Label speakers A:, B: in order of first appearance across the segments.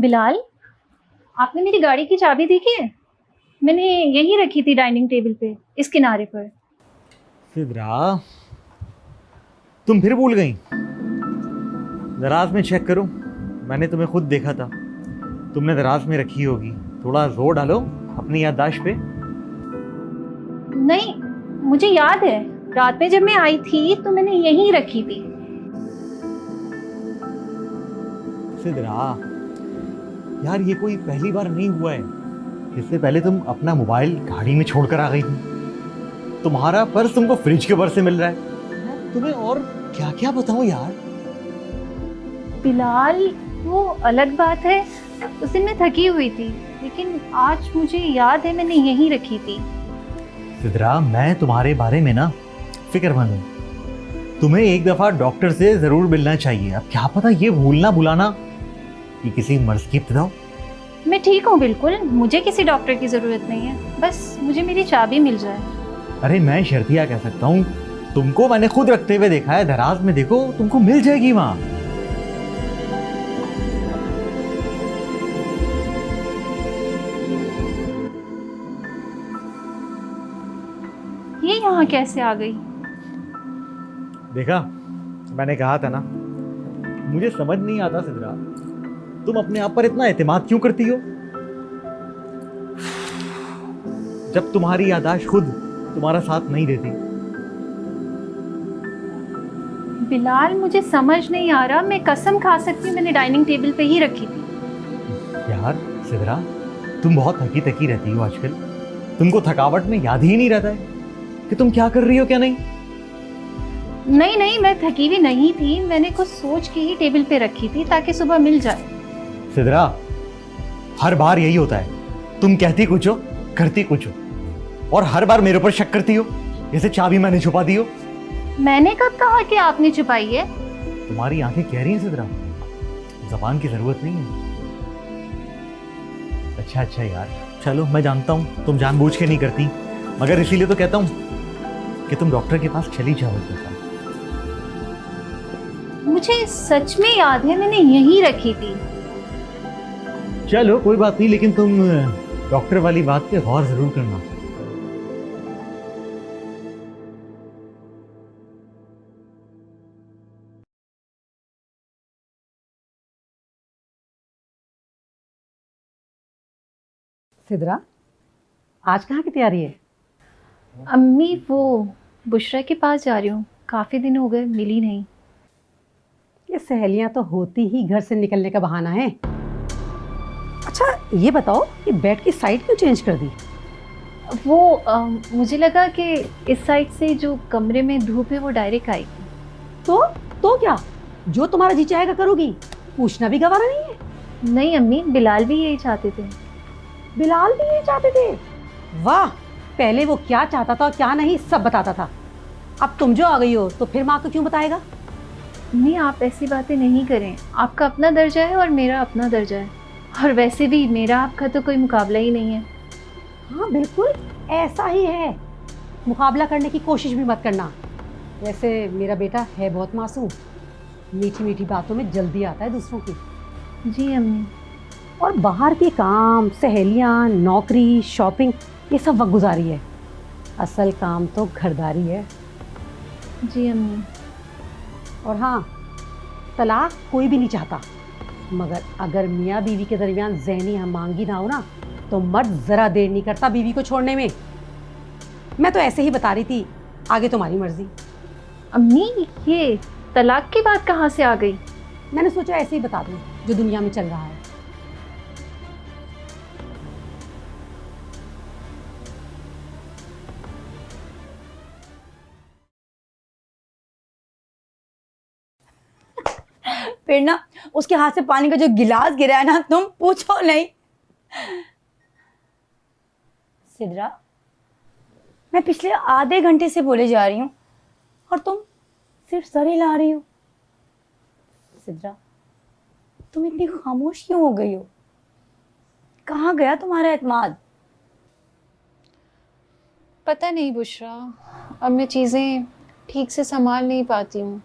A: बिलाल, आपने मेरी गाड़ी की चाबी देखी है? मैंने यहीं रखी थी डाइनिंग टेबल पे, इस किनारे पर।
B: सिद्रा, तुम फिर भूल गई। दराज में चेक करो, मैंने तुम्हें खुद देखा था। तुमने दराज में रखी होगी। थोड़ा जोर डालो अपनी याददाश्त पे।
A: नहीं, मुझे याद है, रात में जब मैं आई थी तो मैंने यहीं रखी थी।
B: सिद्रा यार, ये कोई पहली बार नहीं हुआ है। इससे पहले तुम अपना मोबाइल गाड़ी में छोड़कर आ गई थी। तुम्हारा पर्स तुमको फ्रिज के ऊपर से मिल रहा है। तुम्हें और क्या क्या बताऊं यार।
A: बिलाल, वो अलग बात है, उस दिन मैं थकी हुई थी, लेकिन आज मुझे याद है मैंने यहीं रखी थी।
B: सिद्रा, मैं तुम्हारे बारे में ना फिक्रमंद हूँ। तुम्हें एक दफा डॉक्टर से जरूर मिलना चाहिए। अब क्या पता ये भूलना भुलाना ये किसी मर्ज की इब्तिदा हो।
A: मैं ठीक हूँ बिल्कुल, मुझे किसी डॉक्टर की ज़रूरत नहीं है, बस मुझे मेरी चाबी मिल जाए।
B: अरे मैं शर्तिया कह सकता हूँ, तुमको मैंने खुद रखते हुए देखा है। दराज में देखो, तुमको मिल जाएगी वहां।
A: ये यहाँ कैसे आ गई?
B: देखा, मैंने कहा था ना। मुझे समझ नहीं आता सिद्रा, तुम अपने आप पर इतना एतमाद क्यों करती हो, जब तुम्हारी याददाश्त खुद तुम्हारा साथ नहीं देती।
A: बिलाल, मुझे समझ नहीं आ रहा, मैं कसम खा सकती हूँ मैंने डाइनिंग टेबल पे ही रखी थी।
B: यार सिद्रा, तुम बहुत थकी थकी रहती हो आजकल। तुमको थकावट में याद ही नहीं रहता है कि तुम क्या कर रही हो क्या नहीं।
A: नहीं नहीं, मैं थकी हुई नहीं थी, मैंने कुछ सोच के ही टेबल पे रखी थी ताकि सुबह मिल जाए।
B: सिद्रा, हर बार यही होता है। तुम कहती कुछ हो, करती कुछ हो, और हर बार मेरे ऊपर शक करती हो, जैसे चाबी मैंने छुपा दी हो।
A: मैंने कब कहा कि आपने छुपाई है?
B: तुम्हारी आंखें कह रही हैं सिद्रा, जबान की जरूरत नहीं है। अच्छा यार, चलो मैं जानता हूँ तुम जानबूझ के नहीं करती, मगर इसीलिए तो कहता हूँ कि तुम डॉक्टर के पास चली जाओ एक दफा।
A: मुझे सच में याद है मैंने यहीं रखी थी।
B: चलो कोई बात नहीं, लेकिन तुम डॉक्टर वाली बात पे गौर जरूर करना।
C: सिद्रा, आज कहाँ की तैयारी है?
A: अम्मी, वो बुशरा के पास जा रही हूँ, काफ़ी दिन हो गए मिली नहीं।
C: ये सहेलियाँ तो होती ही घर से निकलने का बहाना है। अच्छा ये बताओ, ये बेड की साइड क्यों चेंज कर दी?
A: मुझे लगा कि इस साइड से जो कमरे में धूप है वो डायरेक्ट आएगी।
C: तो क्या, जो तुम्हारा जी चाहेगा करोगी, पूछना भी गवारा नहीं है।
A: नहीं अम्मी, बिलाल भी यही चाहते थे।
C: बिलाल भी ये चाहते थे? वाह, पहले वो क्या चाहता था और क्या नहीं सब बताता था। अब तुम जो आ गई हो तो फिर माँ को क्यों बताएगा?
A: अम्मी, आप ऐसी बातें नहीं करें, आपका अपना दर्जा है और मेरा अपना दर्जा है, और वैसे भी मेरा आपका तो कोई मुकाबला ही नहीं है।
C: हाँ बिल्कुल ऐसा ही है, मुकाबला करने की कोशिश भी मत करना। वैसे मेरा बेटा है बहुत मासूम, मीठी मीठी बातों में जल्दी आता है दूसरों की।
A: जी अम्मी।
C: और बाहर के काम, सहेलियाँ, नौकरी, शॉपिंग, ये सब वक्त गुजारी है। असल काम तो घरदारी है।
A: जी अम्मी।
C: और हाँ, तलाक कोई भी नहीं चाहता, मगर अगर मियाँ बीवी के दरमियान ज़हनी हमआंगी ना हो ना, तो मर्द ज़रा देर नहीं करता बीवी को छोड़ने में। मैं तो ऐसे ही बता रही थी, आगे तुम्हारी मर्जी।
A: अम्मी, ये तलाक की बात कहाँ से आ गई?
C: मैंने सोचा ऐसे ही बता दूँ जो दुनिया में चल रहा है।
D: फिर ना उसके हाथ से पानी का जो गिलास गिरा है ना, तुम पूछो नहीं। सिद्रा, मैं पिछले आधे घंटे से बोले जा रही हूँ और तुम सिर्फ सर हिला रही हो। सिद्रा, तुम इतनी खामोश क्यों हो गई हो? कहाँ गया तुम्हारा एतमाद?
A: पता नहीं बुशरा, अब मैं चीज़ें ठीक से संभाल नहीं पाती हूँ।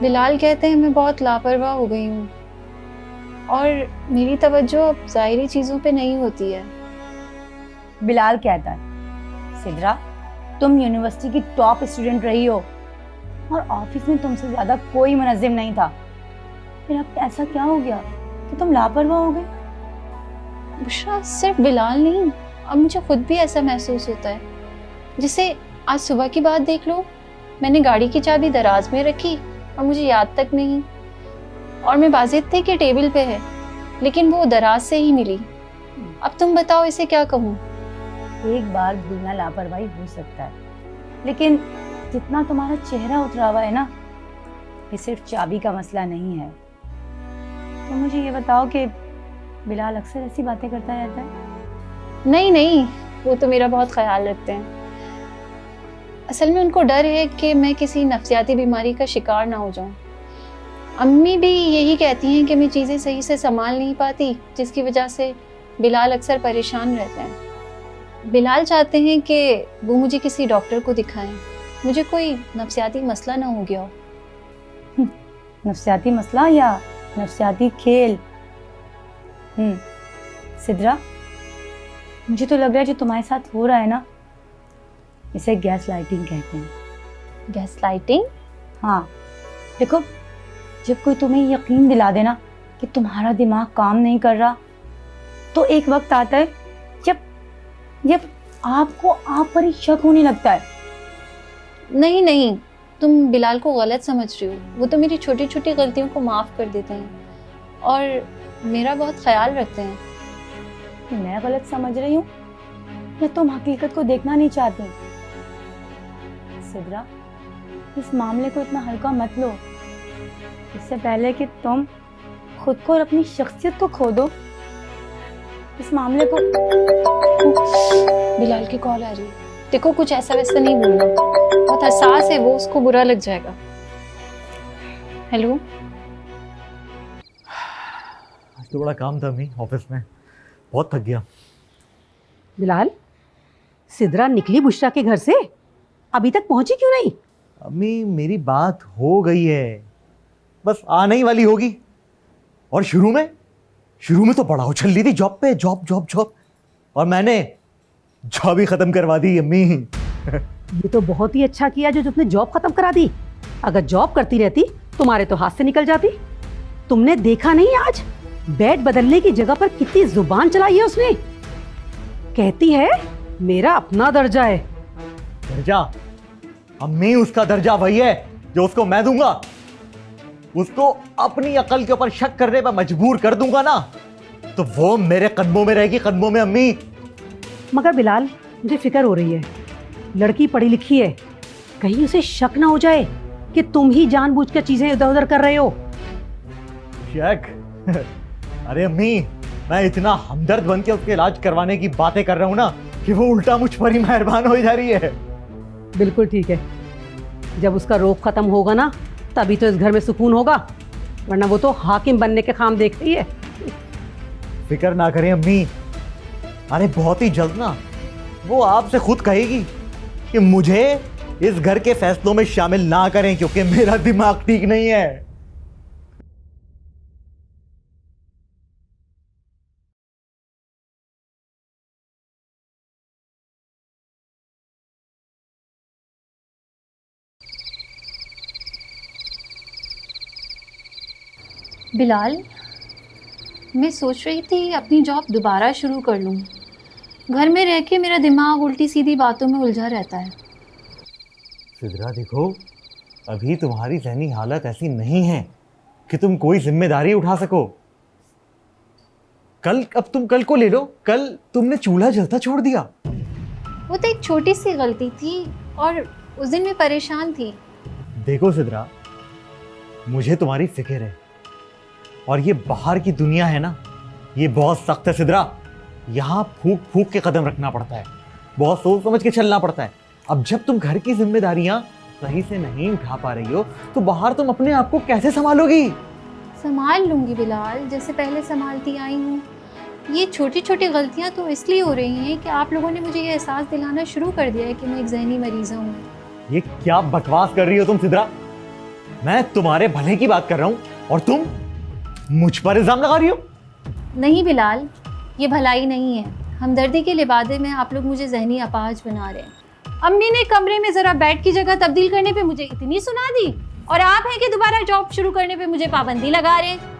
A: बिलाल कहते हैं मैं बहुत लापरवाह हो गई हूँ। और मेरी तवज्जो अब ज़ाहिरी चीज़ों पे नहीं होती है।
D: बिलाल कहता है, सिद्रा तुम यूनिवर्सिटी की टॉप स्टूडेंट रही हो और ऑफिस में तुमसे ज़्यादा कोई मुनज़्ज़िम नहीं था, फिर अब ऐसा क्या हो गया कि तुम लापरवाह हो गए?
A: बुशरा, सिर्फ बिलाल नहीं, अब मुझे खुद भी ऐसा महसूस होता है। जैसे आज सुबह की बात देख लो, मैंने गाड़ी की चाबी दराज में रखी और मुझे याद तक नहीं, और मैं बाज़िद थे कि टेबल पे है, लेकिन वो दराज से ही मिली। अब तुम बताओ इसे क्या कहूँ।
D: एक बार भूलना लापरवाही हो सकता है, लेकिन जितना तुम्हारा चेहरा उतरा हुआ है ना, ये सिर्फ चाबी का मसला नहीं है। तो मुझे ये बताओ कि बिलाल अक्सर ऐसी बातें करता रहता है?
A: नहीं नहीं, वो तो मेरा बहुत ख्याल रखते हैं। असल में उनको डर है कि मैं किसी नफ्सियाती बीमारी का शिकार ना हो जाऊं। अम्मी भी यही कहती हैं कि मैं चीज़ें सही से संभाल नहीं पाती, जिसकी वजह से बिलाल अक्सर परेशान रहते हैं। बिलाल चाहते हैं कि वो मुझे किसी डॉक्टर को दिखाएं, मुझे कोई नफ्सियाती मसला ना हो गया हो।
D: नफ्सियाती मसला या नफ्सियाती खेल? सिद्रा, मुझे तो लग रहा है जो तुम्हारे साथ हो रहा है ना, इसे गैस लाइटिंग कहते हैं।
A: Gas lighting?
D: हाँ, देखो, जब कोई तुम्हें यकीन दिला देना कि तुम्हारा दिमाग काम नहीं कर रहा, तो एक वक्त आता है जब आपको आप पर ही शक होने लगता है।
A: नहीं नहीं, तुम बिलाल को गलत समझ रही हो। वो तो मेरी छोटी छोटी गलतियों को माफ़ कर देते हैं और मेरा बहुत ख्याल रखते हैं।
D: मैं गलत समझ रही हूँ या तुम हकीकत को देखना नहीं चाहती? सिद्रा, इस मामले को इतना हल्का मत लो। इससे पहले कि तुम खुद को और अपनी शख्सियत को खो दो, इस मामले को।
A: बिलाल की कॉल आ रही है। देखो, कुछ ऐसा वैसा नहीं बोलना, बहुत हसास है वो, उसको बुरा लग जाएगा। हेलो।
B: आज तो बड़ा काम था अम्मी ऑफिस में, बहुत थक गया।
C: बिलाल, सिद्रा निकली बुशरा के घर से, अभी तक पहुंची क्यों नहीं?
B: अम्मी मेरी बात हो गई है, बस आने ही वाली होगी। और शुरू में तो बड़ा उछल रही थी जॉब पे, जॉब जॉब जॉब, और मैंने जॉब ही खत्म करवा दी अम्मी।
C: ये तो बहुत ही अच्छा किया जो तुमने जॉब खत्म करा दी। अगर जॉब करती रहती तुम्हारे तो हाथ से निकल जाती। तुमने देखा नहीं आज बेड बदलने की जगह पर कितनी जुबान चलाई है उसने। कहती है मेरा अपना दर्जा है।
B: दर्जा? अम्मी, उसका दर्जा वही है जो उसको मैं दूंगा। उसको अपनी अकल के ऊपर शक करने पर मजबूर कर दूंगा ना, तो वो मेरे कदमों में रहेगी, कदमों में अम्मी।
C: मगर बिलाल, मुझे फिक्र हो रही है। लड़की पढ़ी लिखी है, कहीं उसे शक ना हो जाए कि तुम ही जानबूझकर चीजें इधर उधर कर रहे हो।
B: शक? अरे अम्मी, मैं इतना हमदर्द बन के उसके इलाज करवाने की बातें कर रहा हूं ना कि वो उल्टा मुझ पर ही मेहरबान हो जा रही है।
C: बिल्कुल ठीक है, जब उसका रोग खत्म होगा ना, तभी तो इस घर में सुकून होगा, वरना वो तो हाकिम बनने के काम देख रही है।
B: फिक्र ना करें अम्मी, अरे बहुत ही जल्द ना वो आपसे खुद कहेगी कि मुझे इस घर के फैसलों में शामिल ना करें, क्योंकि मेरा दिमाग ठीक नहीं है।
A: बिलाल, मैं सोच रही थी अपनी जॉब दोबारा शुरू कर लूँ। घर में रह के मेरा दिमाग उल्टी सीधी बातों में उलझा रहता है।
B: सिद्रा देखो, अभी तुम्हारी ज़हनी हालत ऐसी नहीं है कि तुम कोई जिम्मेदारी उठा सको। अब तुम कल को ले लो। कल तुमने चूल्हा जलता छोड़ दिया।
A: वो तो एक छोटी सी गलती थी और उस दिन मैं परेशान थी।
B: देखो सिद्रा, मुझे तुम्हारी फिक्र है, और ये बाहर की दुनिया है ना, ये बहुत सख्त है सिद्रा। यहाँ फूक फूक के कदम रखना पड़ता है, बहुत सोच समझ के चलना पड़ता है। अब जब तुम घर की जिम्मेदारियां सही से नहीं उठा पा रही हो, तो बाहर तुम अपने आप को कैसे संभालोगी?
A: संभाल लूँगी बिलाल, जैसे पहले संभालती आई हूँ। ये छोटी छोटी गलतियाँ तो इसलिए हो रही हैं कि आप लोगों ने मुझे ये एहसास दिलाना शुरू कर दिया है कि मैं एक ज़हनी मरीज़ हूँ।
B: ये क्या बकवास कर रही हो तुम सिद्रा? मैं तुम्हारे भले की बात कर रहा हूँ और तुम मुझ पर इल्जाम लगा रही हो?
A: नहीं बिलाल, ये भलाई नहीं है। हमदर्दी के लिबादे में आप लोग मुझे जहनी अपाहज बना रहे हैं। अम्मी ने कमरे में ज़रा बेड की जगह तब्दील करने पे मुझे इतनी सुना दी, और आप हैं कि दोबारा जॉब शुरू करने पे मुझे पाबंदी लगा रहे हैं।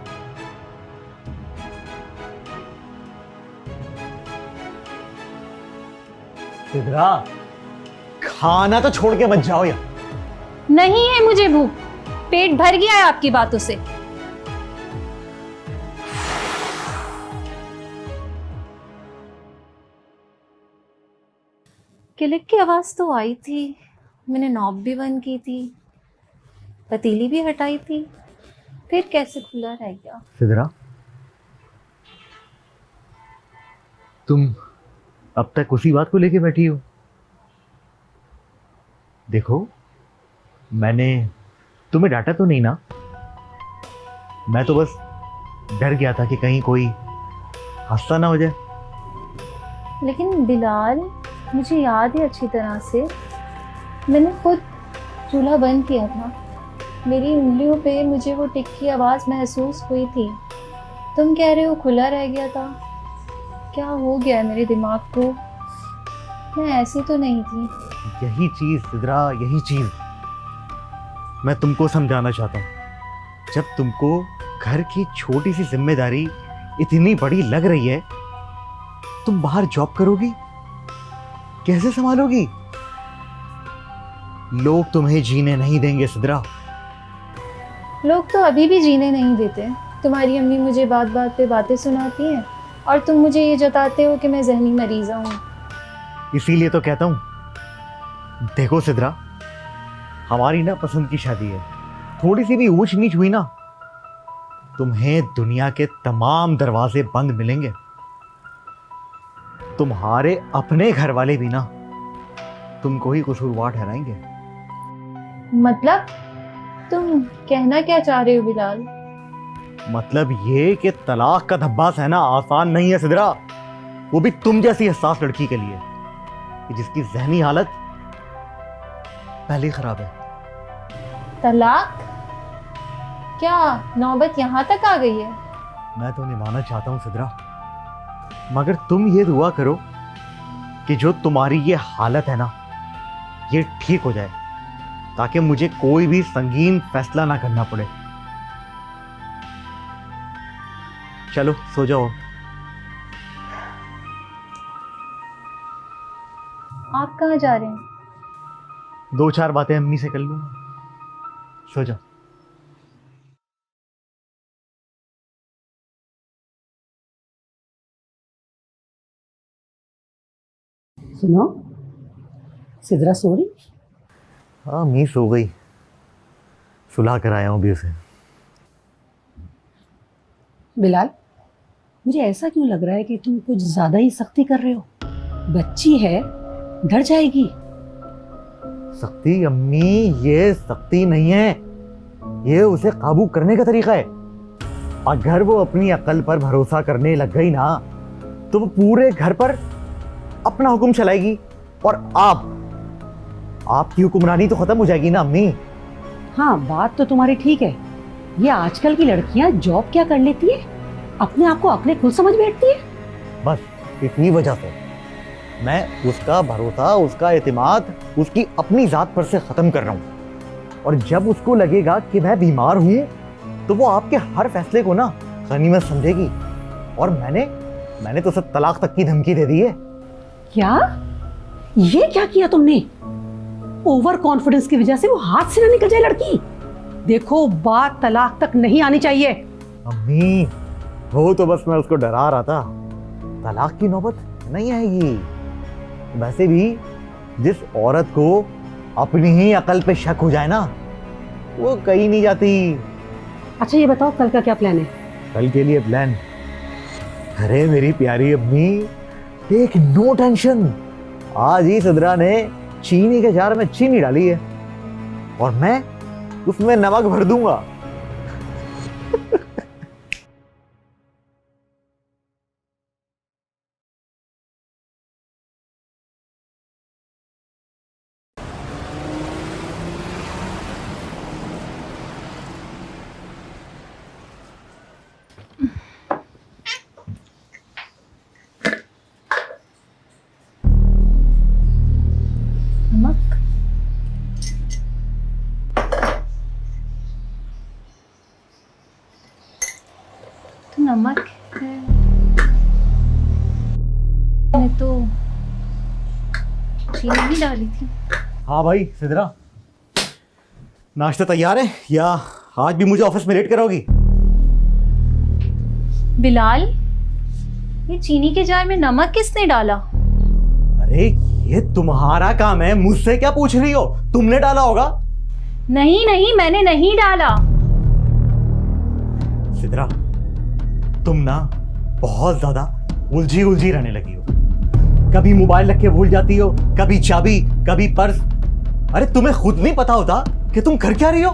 B: सिद्रा, खाना तो छोड़ के मत जाओ यार।
A: नहीं है मुझे भूख, पेट भर गया है आपकी बातों से। क्लिक की आवाज तो आई थी, मैंने नॉब भी बंद की थी, पतीली भी हटाई थी, फिर कैसे खुला रह गया?
B: सिद्रा, तुम अब तक उसी बात को लेके बैठी हो। देखो, मैंने तुम्हें डांटा तो नहीं ना? मैं तो बस डर गया था कि कहीं कोई हादसा ना हो जाए।
A: लेकिन बिलाल, मुझे याद है अच्छी तरह से, मैंने खुद चूल्हा बंद किया था। मेरी उंगलियों पे मुझे वो टिक की आवाज़ महसूस हुई थी। तुम कह रहे हो खुला रह गया था। क्या हो गया है मेरे दिमाग को? मैं ऐसी तो नहीं थी।
B: यही चीज सिद्रा, यही चीज मैं तुमको समझाना चाहता हूँ। जब तुमको घर की छोटी सी जिम्मेदारी इतनी बड़ी लग रही है, तुम बाहर जॉब करोगी, कैसे संभालोगी? लोग तुम्हें जीने नहीं देंगे सिद्रा।
A: लोग तो अभी भी जीने नहीं देते। तुम्हारी अम्मी मुझे बात बात पे बातें सुनाती हैं, और तुम मुझे ये जताते हो कि मैं जहनी मरीज़ा हूँ।
B: इसीलिए तो कहता हूँ, देखो सिद्रा, हमारी ना पसंद की शादी है। थोड़ी सी भी ऊंच नीच हुई ना, तुम्हें दुनिया के तमाम दरवाजे बंद मिलेंगे। तुम्हारे अपने घर वाले भी ना तुमको ही कसूरवार ठहराएंगे।
A: मतलब तुम कहना क्या चाह रहे हो बिलाल?
B: मतलब ये कि तलाक का धब्बा सहना आसान नहीं है सिद्रा, वो भी तुम जैसी हसास लड़की के लिए, कि जिसकी जहनी हालत पहले ही खराब है।
A: तलाक? क्या नौबत यहाँ तक आ गई है?
B: मैं तो निभाना चाहता हूँ सिद्रा, मगर तुम ये दुआ करो कि जो तुम्हारी ये हालत है ना, ये ठीक हो जाए, ताकि मुझे कोई भी संगीन फैसला ना करना पड़े। चलो सो जाओ।
A: आप कहाँ जा रहे हैं?
B: 2-4 बातें अम्मी से कर लूंगा। सो जाओ।
C: सुनो, सिद्रा सो रही?
B: हाँ, अम्मी सो गई, सुला कर आया हूँ अभी उसे।
C: बिलाल, मुझे ऐसा क्यों लग रहा है कि तुम कुछ ज्यादा ही सख्ती कर रहे हो? बच्ची है, डर जाएगी।
B: सख्ती अम्मी, ये सख्ती नहीं है, ये उसे काबू करने का तरीका है। अगर वो अपनी अकल पर भरोसा करने लग गई ना, तो वो पूरे घर पर अपना हुक्म चलाएगी, और आपकी हुक्मरानी तो खत्म हो जाएगी ना अम्मी।
C: हाँ, बात तो तुम्हारी ठीक है। ये आजकल की लड़कियां जॉब क्या कर लेती है, अपने आप को अपने खुद समझ बैठती है।
B: बस इतनी वजह से मैं उसका भरोसा, उसका एतमाद, उसकी अपनी जात पर से खत्म कर रहा हूँ। और जब उसको लगेगा कि मैं बीमार हूँ, तो वो आपके हर फैसले को ना गनीमत समझेगी। और मैंने तो उसे तलाक तक की धमकी दे दी है।
C: क्या? ये क्या किया तुमने? ओवर कॉन्फिडेंस की वजह से वो हाथ से ना निकल जाए लड़की। देखो, बात तलाक तक नहीं आनी चाहिए।
B: अम्मी, वो तो बस मैं उसको डरा रहा था, तलाक की नौबत नहीं आएगी। वैसे भी जिस औरत को अपनी ही अकल पे शक हो जाए ना, वो कहीं नहीं जाती।
C: अच्छा ये बताओ, कल का क्या प्लान है?
B: कल के लिए प्लान? अरे मेरी प्यारी अम्मी, टेक नो टेंशन। आज ही सिद्रा ने चीनी के जार में चीनी डाली है, और मैं उसमें नमक भर दूंगा।
A: नमक। तो नमक है। मैंने तो चीनी भी डाली थी।
B: हाँ भाई सिद्रा, नाश्ता तैयार है या आज भी मुझे ऑफिस में लेट कराओगी?
A: बिलाल, ये चीनी के जार में नमक किसने डाला?
B: अरे ये तुम्हारा काम है, मुझसे क्या पूछ रही हो? तुमने डाला होगा।
A: नहीं नहीं, मैंने नहीं डाला।
B: सिद्रा, तुम ना बहुत ज्यादा उलझी उलझी रहने लगी हो। कभी मोबाइल रख के भूल जाती हो, कभी चाबी, कभी पर्स। अरे तुम्हें खुद नहीं पता होता कि तुम कर क्या रही हो?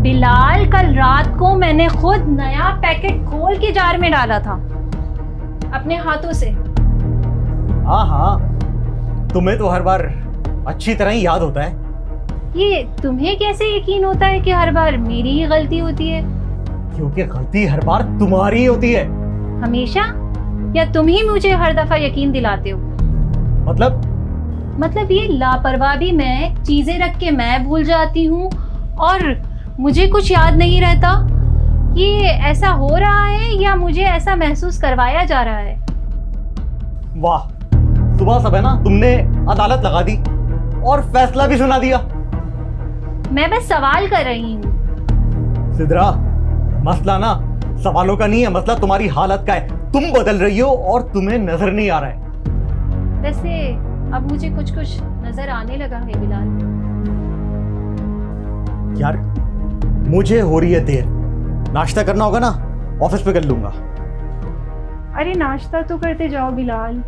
A: बिलाल, कल रात को मैंने खुद नया पैकेट खोल के जार में डाला था अपने हाथों से।
B: हाँ हाँ, तुम्हें तो हर बार अच्छी तरह ही याद होता है।
A: ये तुम्हें कैसे यकीन होता है कि हर बार मेरी ही गलती होती है?
B: क्योंकि गलती हर बार तुम्हारी ही होती है।
A: हमेशा? या तुम ही मुझे हर दफा यकीन दिलाते हो? मतलब ये लापरवाही में चीजें रख के मैं भूल जाती हूँ और मुझे कुछ याद नहीं रहता। ये ऐसा हो रहा है या मुझे ऐसा महसूस करवाया जा रहा है?
B: वाह, सुबह सब है ना तुमने अदालत लगा दी और फैसला भी सुना दिया।
A: मैं बस सवाल कर रही हूँ।
B: सिद्रा, मसला ना सवालों का नहीं है, मसला तुम्हारी हालत का है। तुम बदल रही हो और तुम्हें नजर नहीं आ रहा है।
A: वैसे अब मुझे कुछ कुछ नजर आने लगा है बिलाल।
B: यार मुझे हो रही है देर, नाश्ता करना होगा ना, ऑफिस पे कर लूंगा।
A: अरे नाश्ता तो करते जाओ बिलाल।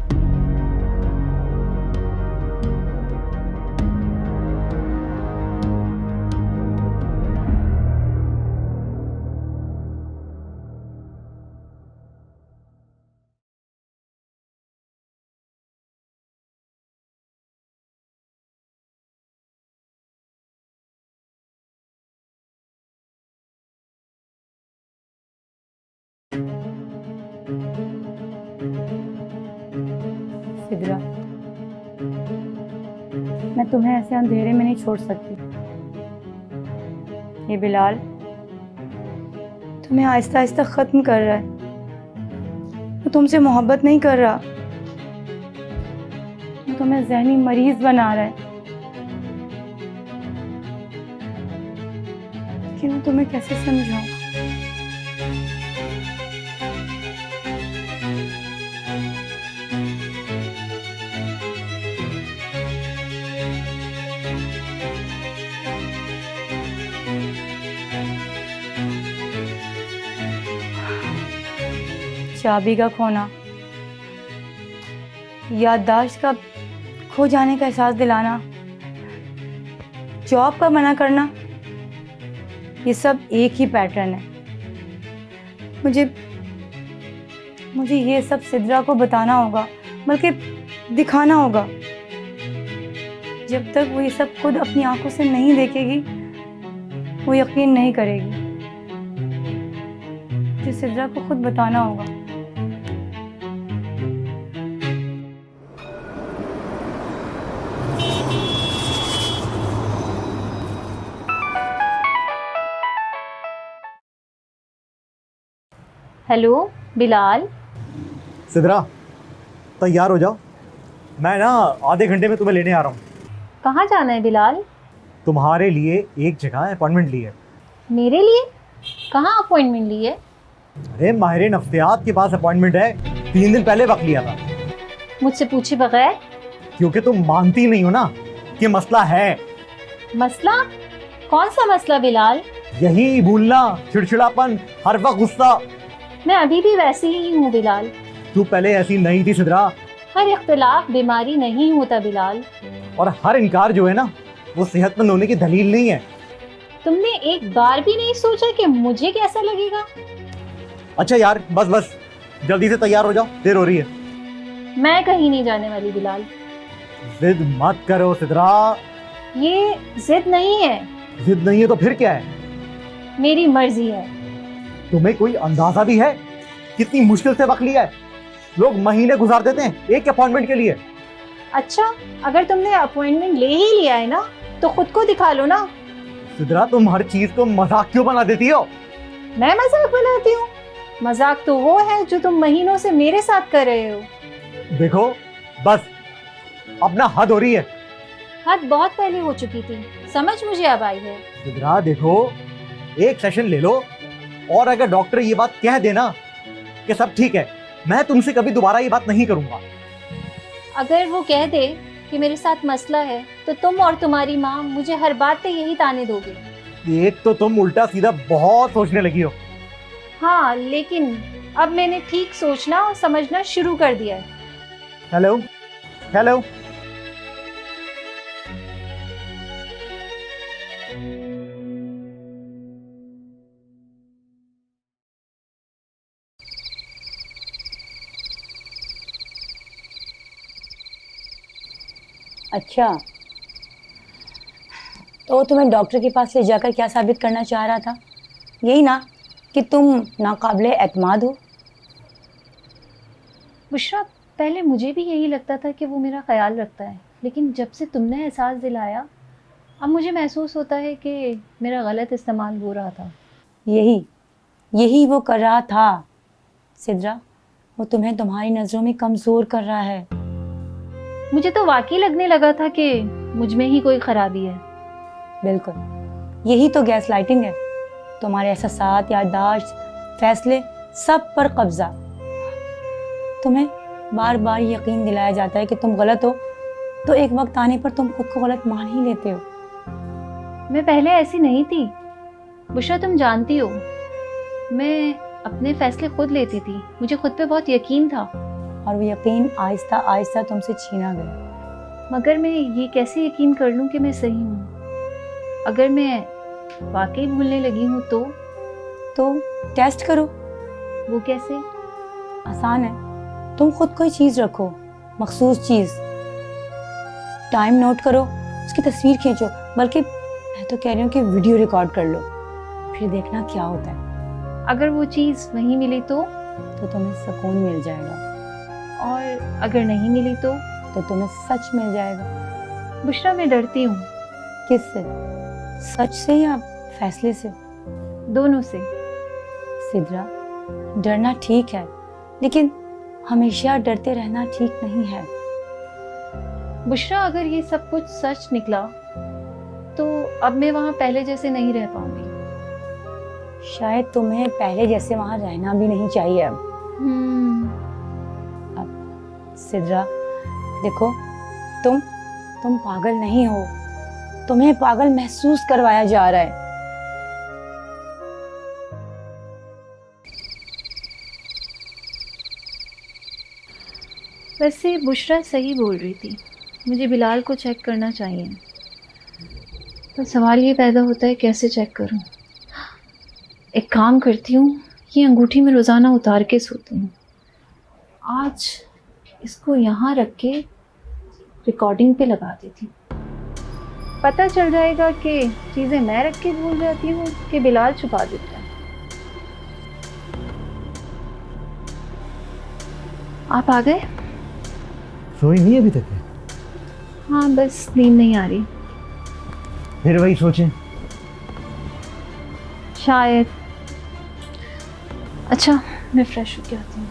D: सिद्रा, मैं तुम्हें ऐसे अंधेरे में नहीं छोड़ सकती। ये बिलाल तुम्हें आहिस्ता आहिस्ता ख़त्म कर रहा है। वो तुमसे मोहब्बत नहीं कर रहा, वो तुम्हें ज़हनी मरीज बना रहा है। लेकिन मैं तुम्हें कैसे समझाऊं? चाबी का खोना, याददाश्त का खो जाने का एहसास दिलाना, जॉब का मना करना, ये सब एक ही पैटर्न है। मुझे ये सब सिद्रा को बताना होगा, बल्कि दिखाना होगा। जब तक वो ये सब खुद अपनी आंखों से नहीं देखेगी, वो यकीन नहीं करेगी। मुझे सिद्रा को खुद बताना होगा।
A: हेलो बिलाल।
B: सिद्रा, तैयार हो जाओ, मैं ना आधे घंटे में तुम्हें लेने आ रहा हूँ।
A: कहाँ जाना है बिलाल?
B: तुम्हारे लिए एक जगह अपॉइंटमेंट ली है।
A: मेरे लिए? कहाँ अपॉइंटमेंट ली है?
B: अरे माहिर नफ्सियात के पास अपॉइंटमेंट है, 3 दिन पहले वक्त लिया था।
A: मुझसे पूछे बगैर?
B: क्योंकि तुम मानती नहीं हो ना कि मसला है।
A: मसला? कौन सा मसला बिलाल?
B: यही भूलना, चिड़चिड़ापन, हर वक्त गुस्सा।
A: मैं अभी भी वैसी ही हूँ बिलाल।
B: तू पहले ऐसी नहीं थी सिद्रा।
A: हर इख्तिलाफ बीमारी नहीं होता बिलाल।
B: और हर इनकार जो है ना, वो सेहतमंद होने की दलील नहीं है।
A: तुमने एक बार भी नहीं सोचा कि मुझे कैसा लगेगा?
B: अच्छा यार, बस जल्दी से तैयार हो जाओ, देर हो रही है।
A: मैं कहीं नहीं जाने वाली बिलाल।
B: जिद मत करो सिद्रा।
A: ये जिद नहीं है,
B: जिद नहीं है तो फिर क्या है?
A: मेरी मर्जी है।
B: तुम्हें कोई अंदाजा भी है कितनी मुश्किल से वक्त लिया है? लोग महीने गुजार देते हैं एक अपॉइंटमेंट के लिए।
A: अच्छा, अगर तुमने अपॉइंटमेंट ले ही लिया है ना तो खुद को दिखा लो ना।
B: सिद्रा, तुम हर चीज को मजाक क्यों बना देती हो?
A: मैं मजाक बनाती हूँ? मजाक तो वो है जो तुम महीनों से मेरे साथ कर रहे हो।
B: देखो, बस अपना हद हो रही है।
A: हद बहुत पहले हो चुकी थी, समझ मुझे अब आई है।
B: सिद्रा देखो, एक सेशन ले लो और अगर डॉक्टर ये बात कह देना कि सब ठीक है, मैं तुमसे कभी दोबारा ये बात नहीं करूंगा।
A: अगर वो कह दे कि मेरे साथ मसला है तो तुम और तुम्हारी माँ मुझे हर बात पे यही ताने दोगे।
B: एक तो तुम उल्टा सीधा बहुत सोचने लगी हो।
A: हाँ, लेकिन अब मैंने ठीक सोचना और समझना शुरू कर दिया है।
B: हेलो हेलो,
D: अच्छा, तो तुम्हें डॉक्टर के पास ले जाकर क्या साबित करना चाह रहा था? यही ना कि तुम नाकाबिले एतमाद हो।
A: बुशरा, पहले मुझे भी यही लगता था कि वो मेरा ख्याल रखता है, लेकिन जब से तुमने एहसास दिलाया अब मुझे महसूस होता है कि मेरा गलत इस्तेमाल हो रहा था।
D: यही वो कर रहा था सिद्रा। वो तुम्हें तुम्हारी नज़रों में कमज़ोर कर रहा है।
A: मुझे तो वाकई लगने लगा था कि मुझ में ही कोई खराबी है।
D: बिल्कुल, यही तो गैस लाइटिंग है। तुम्हारे एहसास, याददाश्त, फैसले सब पर कब्जा। तुम्हें बार बार यकीन दिलाया जाता है कि तुम गलत हो, तो एक वक्त आने पर तुम खुद को गलत मान ही लेते हो।
A: मैं पहले ऐसी नहीं थी बुशरा, तुम जानती हो। मैं अपने फैसले खुद लेती थी, मुझे खुद पे बहुत यकीन था।
D: और वो यकीन आहिस्ता आहिस्ता तुमसे छीना गया।
A: मगर मैं ये कैसे यकीन कर लूँ कि मैं सही हूँ? अगर मैं वाकई भूलने लगी हूँ तो
D: टेस्ट करो।
A: वो कैसे?
D: आसान है। तुम खुद कोई चीज़ रखो, मखसूस चीज़, टाइम नोट करो, उसकी तस्वीर खींचो, बल्कि मैं तो कह रही हूँ कि वीडियो रिकॉर्ड कर लो, फिर देखना क्या होता है।
A: अगर वो चीज़ वहीं मिली तो
D: तुम्हें सुकून मिल जाएगा,
A: और अगर नहीं मिली तो
D: तुम्हें सच मिल जाएगा।
A: बुशरा, मैं डरती हूँ।
D: किससे? सच से या फैसले से?
A: दोनों से।
D: सिद्रा, डरना ठीक है, लेकिन हमेशा डरते रहना ठीक नहीं है।
A: बुशरा, अगर ये सब कुछ सच निकला तो अब मैं वहाँ पहले जैसे नहीं रह पाऊंगी।
D: शायद तुम्हें पहले जैसे वहाँ रहना भी नहीं चाहिए अब। सिद्रा देखो, तुम पागल नहीं हो, तुम्हें पागल महसूस करवाया जा रहा है।
A: वैसे बुशरा सही बोल रही थी, मुझे बिलाल को चेक करना चाहिए। पर सवाल ये पैदा होता है कैसे चेक करूं? एक काम करती हूँ, ये अंगूठी में रोज़ाना उतार के सोती हूँ। आज इसको यहाँ रख के रिकॉर्डिंग पे लगा देती हूँ। पता चल जाएगा कि चीज़ें मैं रख के भूल जाती हूँ कि बिलाल छुपा देता है। आप आ गए?
B: सोई नहीं अभी तक?
A: हाँ, बस नींद नहीं आ रही।
B: फिर वही सोचें।
A: शायद। अच्छा, मैं फ्रेश होके आती हूँ।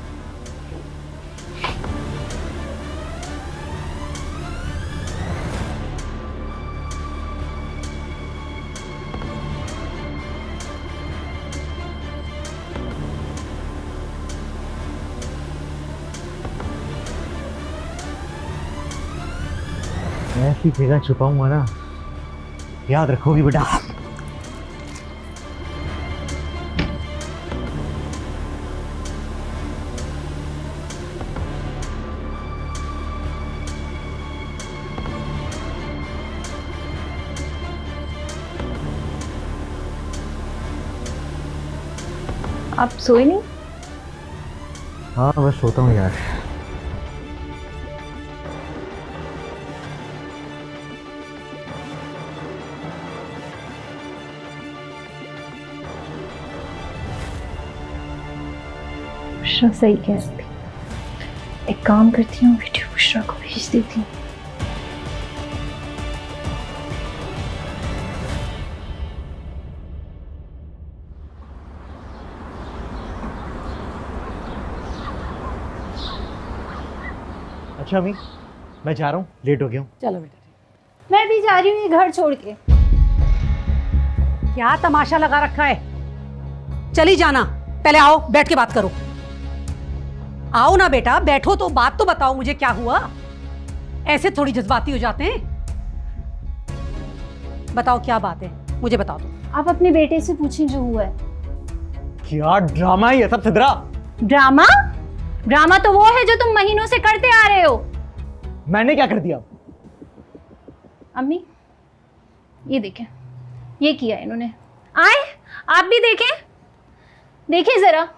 B: ऐसी जगह छुपाऊंगा ना, याद रखोगी बेटा।
A: आप सोए नहीं?
B: हाँ, बस सोता हूँ यार।
A: बुशरा सही कह रही थी। एक काम करती हूँ, वीडियो बुशरा को भेज देती हूँ।
B: अच्छा अम्मी, मैं जा रहा हूँ, लेट हो गया हूँ।
C: चलो बेटा।
A: मैं भी जा रही हूँ ये घर छोड़ के।
C: क्या तमाशा लगा रखा है? चली जाना, पहले आओ बैठ के बात करो। आओ ना बेटा, बैठो तो बात तो बताओ मुझे, क्या हुआ? ऐसे थोड़ी जज्बाती हो जाते हैं। बताओ क्या बात है, मुझे बता दो।
A: आप अपने बेटे से पूछें जो हुआ है।
B: क्या ड्रामा है ये सब सिद्रा?
A: ड्रामा? ड्रामा तो वो है जो तुम महीनों से करते आ रहे हो।
B: मैंने क्या कर दिया?
A: अम्मी ये देखें, ये किया इन्होंने। आए आप भी देखें, देखें जरा।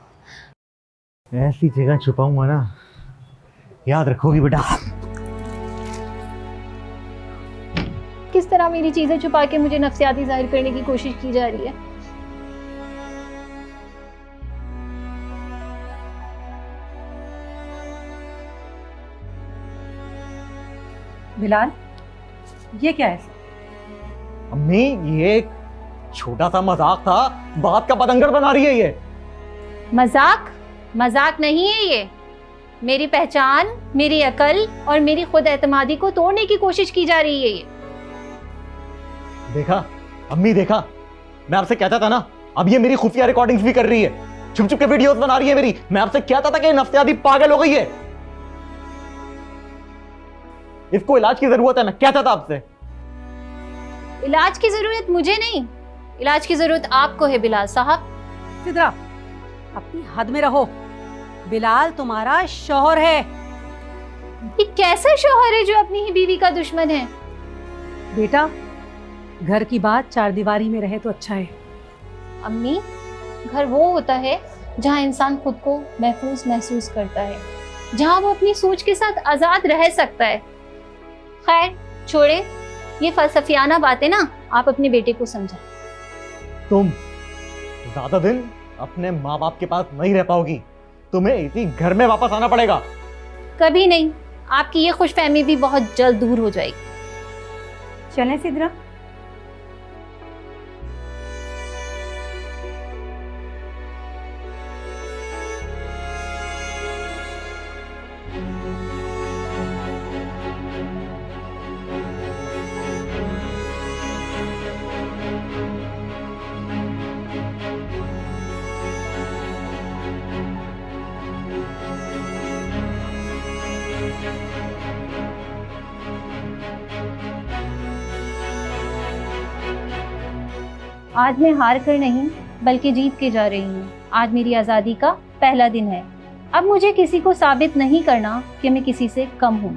B: ऐसी जगह छुपाऊंगा ना, याद रखोगी बेटा।
A: किस तरह मेरी चीजें छुपा के मुझे नफसियाती जाहिर करने की कोशिश की जा रही है।
C: बिलाल, ये क्या है?
B: अम्मी ये एक छोटा सा मजाक था, बात का पतंगर बना रही है ये।
A: मजाक? मजाक नहीं है ये। मेरी पहचान, मेरी अकल और मेरी खुद एतमादी को तोड़ने की कोशिश की जा रही है ये।
B: देखा अम्मी, देखा, मैं आपसे कहता था ना, अब ये मेरी खुफिया रिकॉर्डिंग्स भी कर रही है, छुप छुप के वीडियोस बना रही है मेरी। मैं आपसे कहता था कि नफ्सियाती पागल हो गई है, इसको इलाज की जरूरत है। मैं कहता था आपसे।
A: इलाज की जरूरत मुझे नहीं, इलाज की जरूरत आपको है बिलाल साहब।
C: सिद्रा, अपनी हद में रहो। बिलाल तुम्हारा शौहर है।
A: ये कैसा शौहर है जो अपनी ही बीवी का दुश्मन है?
C: बेटा, घर की बात चार दीवारी में रहे तो अच्छा है।
A: अम्मी, घर वो होता है जहाँ इंसान खुद को महफूज महसूस करता है, जहाँ वो अपनी सोच के साथ आजाद रह सकता है। खैर छोड़े, ये फलसफियाना बातें ना आप अपने बेटे को समझाएं।
B: तुम ज्यादा दिन अपने माँ बाप के पास नहीं रह पाओगी, तुम्हें इसी घर में वापस आना पड़ेगा।
A: कभी नहीं, आपकी ये खुशफहमी भी बहुत जल्द दूर हो जाएगी।
D: चलें सिद्रा?
A: आज मैं हार कर नहीं बल्कि जीत के जा रही हूँ। आज मेरी आज़ादी का पहला दिन है। अब मुझे किसी को साबित नहीं करना कि मैं किसी से कम हूँ।